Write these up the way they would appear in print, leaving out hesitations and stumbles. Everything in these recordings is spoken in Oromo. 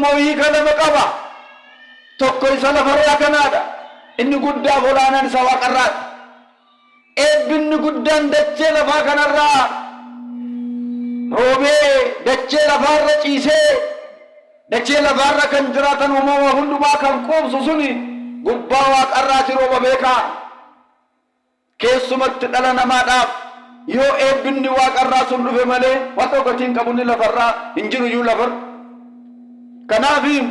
موي كلام قبا تكوي سلفرا كنادا إني قدا فلانا سوا قرات إبن قدان دچه لفا كنرا روبي دچه لفا رچيسه دچه لفا ركنجراتن وما هندما كم قوم سسوني قبا وقرات روبا بيكا كيسمت دلنا ما داف يو إبن وقرات سنرفه ملي واتو قتين قبوني لفرا انجنو يو لفر كنافيم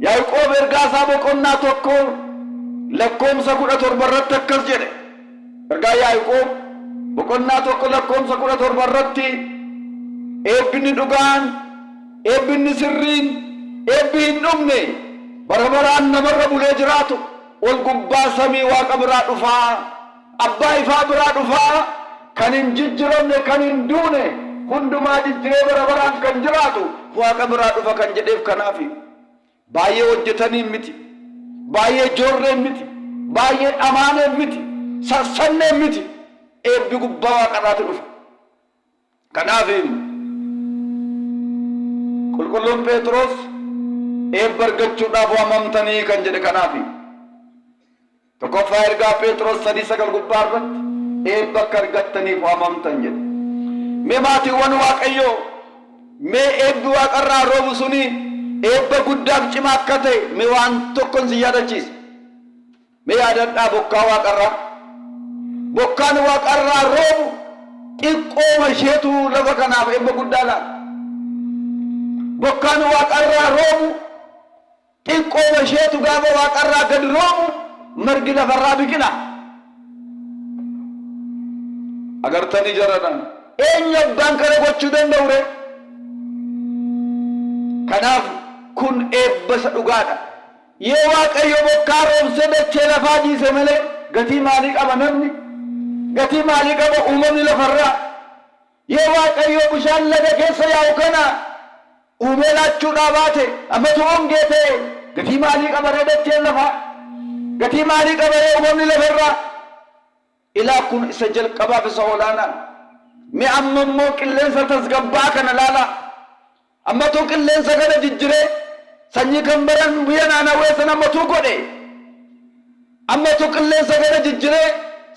يعقوب إرقاسا بقنا توكو لكم سكولة تربرت تكس جده إرقا يعقوب بقنا توكو لكم سكولة تربرتي ابن دوغان ابن سرين ابن نمني بربران نمر بولجراتو والقبا سمي وقبرا دفا أبا إفا برا دفا كان ججرون كان دونه هندما ججره بربران كنجراتو وقبرا دفا كان جدف كنافي بايه وجتني متي بايه جورre miti بايه amane miti sassanne miti ebbi gubbawa qadatu dhufa kanaafim qulqullun Petros ebbargachuudhaaf waamamtanii kan jedhe kanaafi tokkoffaa ergaa Petros 3:9 gubbaarratti ebba argattaniif waamamtan jedhe mee maatiiwwan Waaqayyoo mee ebbi Waaqarraa roobu suni ebba guddaaf cimaa akka ta'e mee waan tokkon si yaadachiisa mee yaadadhaa bokkaa Waaqarraa bokkaan Waaqarraa roobu xiqqooma isheetu lafa kanaaf ebba guddaa laata bokkaan Waaqarraa roobu xiqqooma isheetu gaafa Waaqarraa gad roobu margi lafarraa biqila agartanii jaraadhaan eenyu abbaan kana gochuu danda'u ree kanaaf kun eebbasa dhugaadha yoo Waaqayyo bokkaa roobse dachee lafaa dhiise malee gatii maalii qaba namni gatii maalii qaba uumamni lafarraa yoo Waaqayyo bishaan laga keessa yaa'u kana uumee laachuudhaa baate ammatu hongee ta'e gatii maalii qaba ree dacheen lafaa gatii maalii qaba ree uumamni lafarraa ilaa kun isa jalqabaaf isa olaanaa mee amma immoo qilleensa tasgabbaa kana laala ammatu qilleensa kana jijjiree sanyii kan baran biyya naannawee sana ammatu godhe ammatu qilleensa kana jijjiree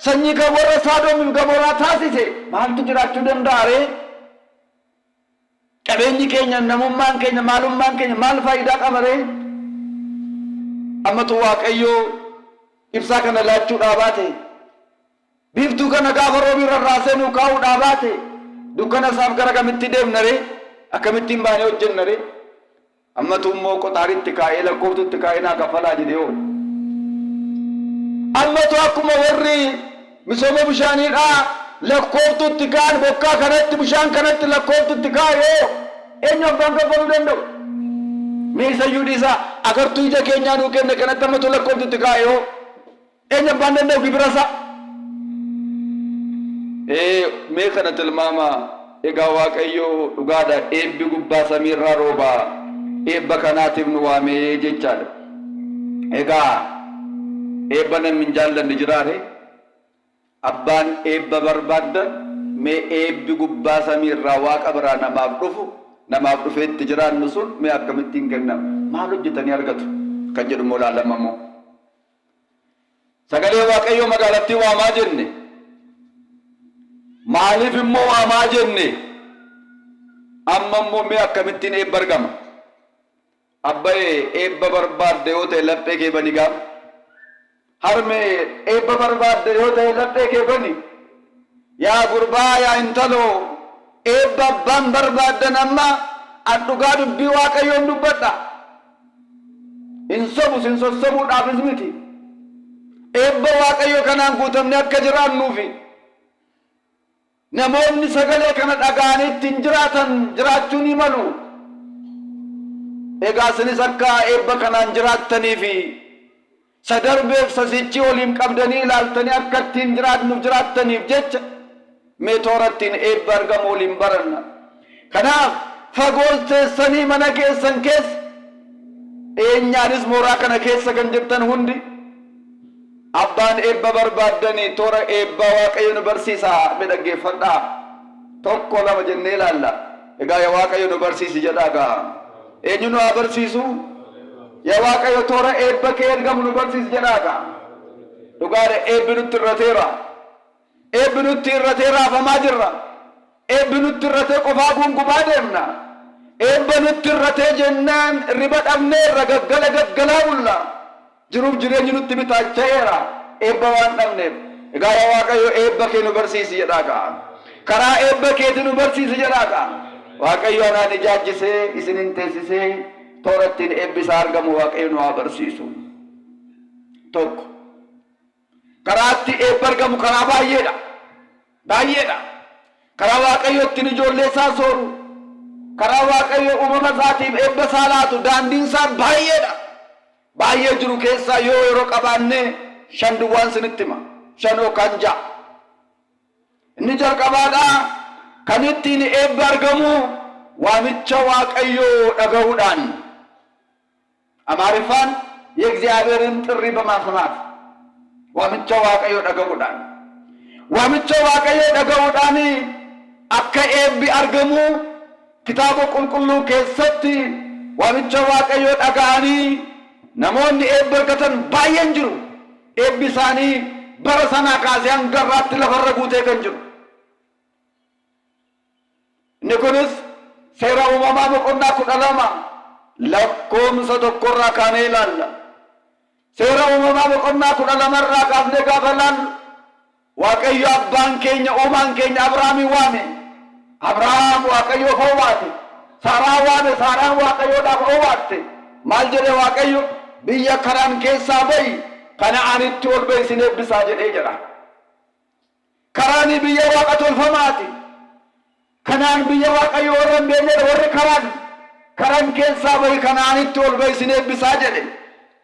sanyii kan warra Sodoomiif Gamoraa taasise maaltu jiraachuu danda'a ree qabeenyi keenya namummaan keenya maalummaan keenya maal faayidaa qaba ree ammatu Waaqayyoo ibsaa kana laachuudhaa baate biiftuu kana gaafa roobii rarraasee nuu kaa'uudhaa baate dukkana isaaf gara kamitti deemna ree akkamittiin baanee hojjenna ree ammatu immoo qoxaaritti kaa'ee lakkooftutti kaa'ee naa kaffalaa jedhee oolu ammatu akkuma warri misooma bishaaniidhaa lakkooftutti kaa'an bokkaa kanatti bishaan kanatti lakkooftutti kaa'ee eenyu abbaan kaffaluu danda'u mee isayyuu dhiisaa agartuu ija keenyaa nuu kenne kanatti ammatu lakkooftutti kaa'ee hoo eenyu abbaan danda'u gibirasa mee kana tilmaama egaa Waaqayyo dhugaadha eebbi gubbaa samiirraa roobaa eebba kanaatiif nu waamee jechaadha egaa eebba namni hin jaallanne jiraare abbaan eebba barbaaddan mee eebbi gubbaa samiirraa Waaqa biraa namaaf dhufeetti jiraannu sun mee akkamittiin kennama maal hojjetanii argatu kan jedhu immoo laalama immoo sagalee Waaqayyoo magaalattii waamaa jenne maaliif immoo waamaa jenne amma immoo mee akkamittiin eebba argama abbaye eebba barbaadde yoo ta'e laphee kee bani gaaf harmee eebba barbaadde yoo ta'e laphee kee bani yaa gurbaa yaa intaloo eebba abbaan barbaaddan amma dhugaa dubbii Waaqayyoon dubbadha hin sobus hin sossobuudhaafis miti eebba Waaqayyo kanaan guutamne akka jiraannuufi namoonni sagalee kana dhaga'anii ittiin jiraatan jiraachuu ni malu egaa isinis akka eebba kanaan jiraattaniifi sadarbeef sasichi waliin qabdanii ilaaltanii akka ittiin jiraattaniif jecha mee toorattiin eebba argamu waliin baranna kanaaf fagoolteessanii mana keessan keessa eenyaanis mooraa kana keessa kan jirtan hundi abbaan eebba barbaaddanii toora eebba Waaqayyo nu barsiisaa mee dhaggeeffadhaa tokko lama jennee ilaalla egaa yaa Waaqayyo nu barsiisi jedhaa gaa eenyu nu abarsiisu yaa Waaqayyo toora eebba kee ergamu nu barsiisi jedhaaqa dhugaadha eebbi nutti irrateera eebbi nutti irratee raafamaa jirra eebbi nutti irratee qofaa gungumaa deemna eebba nutti irratee jennaan riba dhabneerra gaggalaa bulla jiruuf jireenyi nutti bitaacha'eera eebba waan dhabneef egaa yaa Waaqayyo eebba kee nu barsiisi jedhaaqa karaa eebba keeti nu barsiisi jedhaaqa Waaqayyo anaan ijaajjisee isinin teessisee toora ittiin eebbisaa argamu Waaqayyo nu haa barsiisu tokko karaa itti eebba argamu karaa baay'eedha karaa Waaqayyo ittiin ijoollee isaa sooru karaa Waaqayyo uumama isaatiif eebba isaa laatu daandiin isaa baay'ee jiru keessaa yoo yeroo qabaanne shan duwwaan sinitti hima shan yookaan ja'a inni jalqabaadha kan ittiin eebba argamu waamicha Waaqayyo dhaga'uudhaan አማርፋን የእግዚአብሔርን ጥሪ በማስማት ዋምቻ ዋቀዮ ደገውዳን አከ ኤቢ አርገሙ ኪታቡ ቁልቁሉ ከሰቲ ዋምቻ ዋቀዮ ደጋኒ ነሞን ኤብ በርከተን ባየንጅሩ ኤቢሳኒ በረሰና ካዚያን ገራት ለፈረጉት የከንጅሩ ንኩንስ ሴራ ኡማማ መቆና ኩደላማ lakkoomsa tokkorraa kaanee ilaalla seera uumamaa boqonnaa 12 kaafnee gaafa ilaallu Waaqayyo abbaan keenya uumaan keenya Abrahaamiin waame Abrahaam Waaqayyoof waate Saaraa waame Saaraan Waaqayyoodhaaf waatte maal jedhe Waaqayyo biyya Kanaan keessaa ba'i Kana'aanitti ol ba'i sin eebbisaa jedhee jedha Karaani biyya Waaqa tolfamaati Kanaan biyya Waaqayyo warra hin beekne warri Karaan keessaa ba'i Kana'aanitti ol ba'i sin eebbisaa jedhe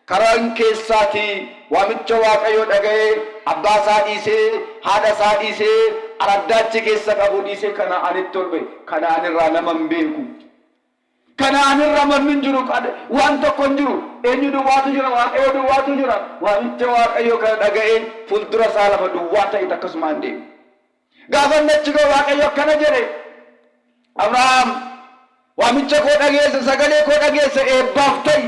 karaan keessaati waamicha Waaqayyo dhaga'ee abbaa isaa dhiisee haadha isaa dhiisee araddachi keessa qabu dhiisee Kana'aanitti ol ba'i Kana'aanirraa nama hin beeku Kana'aanirra manni hin jiru waan tokko hin jiru eenyu duwwaatu jira Waaqayyo duwwaatu jira waamicha Waaqayyo kana dhaga'ee fuuldura isaa lafa duwwaa ta'e akkasumaan deemu gaafa nachi ga'u Waaqayyo akkana jedhe Abrahaam waamicha koo dhageesse sagalee koo dhageesse eebbaaf ta'i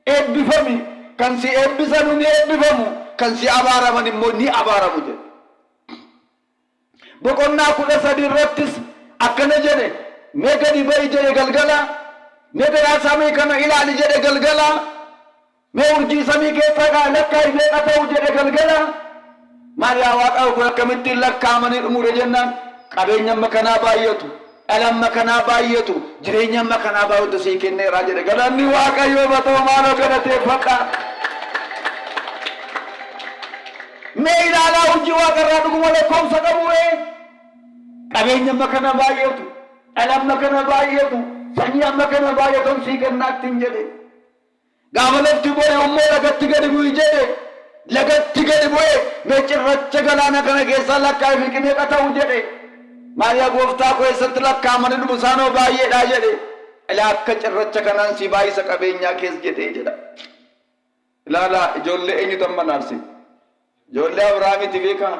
eebbifami kan si eebbisan ni eebbifamu kan si abaaraman immoo ni abaaramu jedhe boqonnaa 13 irrattis akkana jedhe mee gadi ba'i jedhe galgala mee daraa samii kana ilaali jedhe galgala mee urjii samii keessaa lakkaa'i meeqa ta'u jedhe galgala maal yaa Waaqayyo kun akkamittiin lakkaa'amanii dhumure jennaan qabeenya makanaa baay'atu alam makana baay'atu jireenya makana baay'atu sii kenneera jedhe galanni Waaqayyo batoo maaloo galateeffadha mee ilaalaa hojii Waaqarraa dhuguma lakkoomsa qabu qabeenya makana baay'atu alam makana baay'atu sanyii makana baay'atu sii kennaattiin jedhe gaafa lafti bo'e immoo lagatti gadi bu'i jedhe lagatti gadi bu'e mee cirracha galaana kana keessa lakkaa'ee fi meeqa ta'u jedhe Maria gooftaa koo eessatti lakkaa'amanii dhumu isaanoo baay'eedha jedhe ilaa akka cirracha kanaan si baay'isa qabeenyaa keessa jedhee jedha ilaala ijoollee eenyutu amma naarsi ijoollee Abrahaamiiti beekaa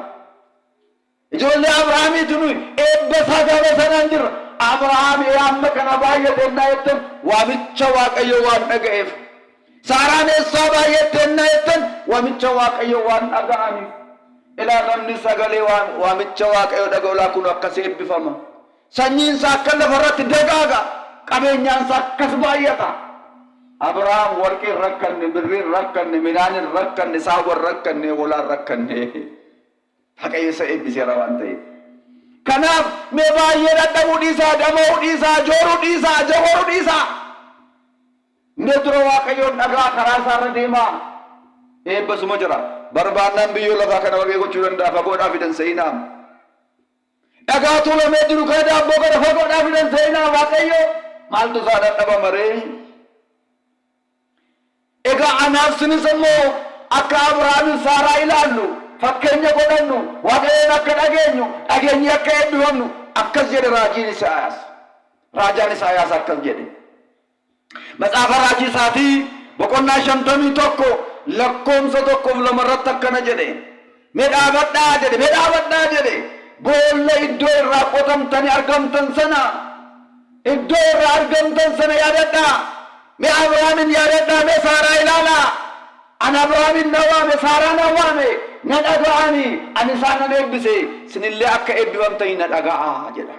ijoollee Abrahaamiitu nuyi eebba isaa gaafa sanaan jirra Abrahaam amma kana baay'atennaa jettan waamicha Waaqayyo waan dhaga'eef Saaraan eessaa baay'atennaa jettan waamicha Waaqayyo waan dhaga'aniif ilaa namni sagalee waamicha Waaqayyo dhaga'u kun akkas eebbifama sanyiin isaa akka lafarratti dagaaga qabeenyaan isaa akkas baay'ata Abrahaam warqii rakkanne birrii rakkanne midhaan rakkanne saawwan rakkanne holaan rakkanne Waaqayyo isa eebbiseera waan ta'eef kanaaf mee baay'ee dadhabuu dhiisaa dhama'uu dhiisaa jooruu dhiisaa jawaruu dhiisaa mee dura Waaqayyoon dhagaa karaa isaarra deemaa eebbasuma jira barbaannaan biyyoo lafaa kana wagee gochuu danda'a fagoodhaa fidan seenaa dhagaa tuulamee jiru kana daabboo kana fagoodhaa fidan seenaa Waaqayyo maaltu isaa dadhaba maree egaa anaaf sinis immoo akka Abrahaamiin Saaraa ilaallu fakkeenya godhannu Waaqayyoon akka dhageenyi akka eebbifamnu akkas jedhe raajaan Isaayaas akkas jedhe matsaafa raajii isaatii boqonnaa 51 lakkoomsa 1 irratti akkana jedhe mee dhaabadhaa jedhe boolla iddoo irraa qotamtanii argamtan sana iddoo irraa argamtan sana yaadadhaa. Mee Abrahaamin yaadadhaa, mee Saaraa ilaalaa. Ani Abrahaamin na waame, Saaraa na waame, na dhaga'anii, ani isaan nan eebbise, isinillee akka eebbifamtanii na dhaga'aa jedha.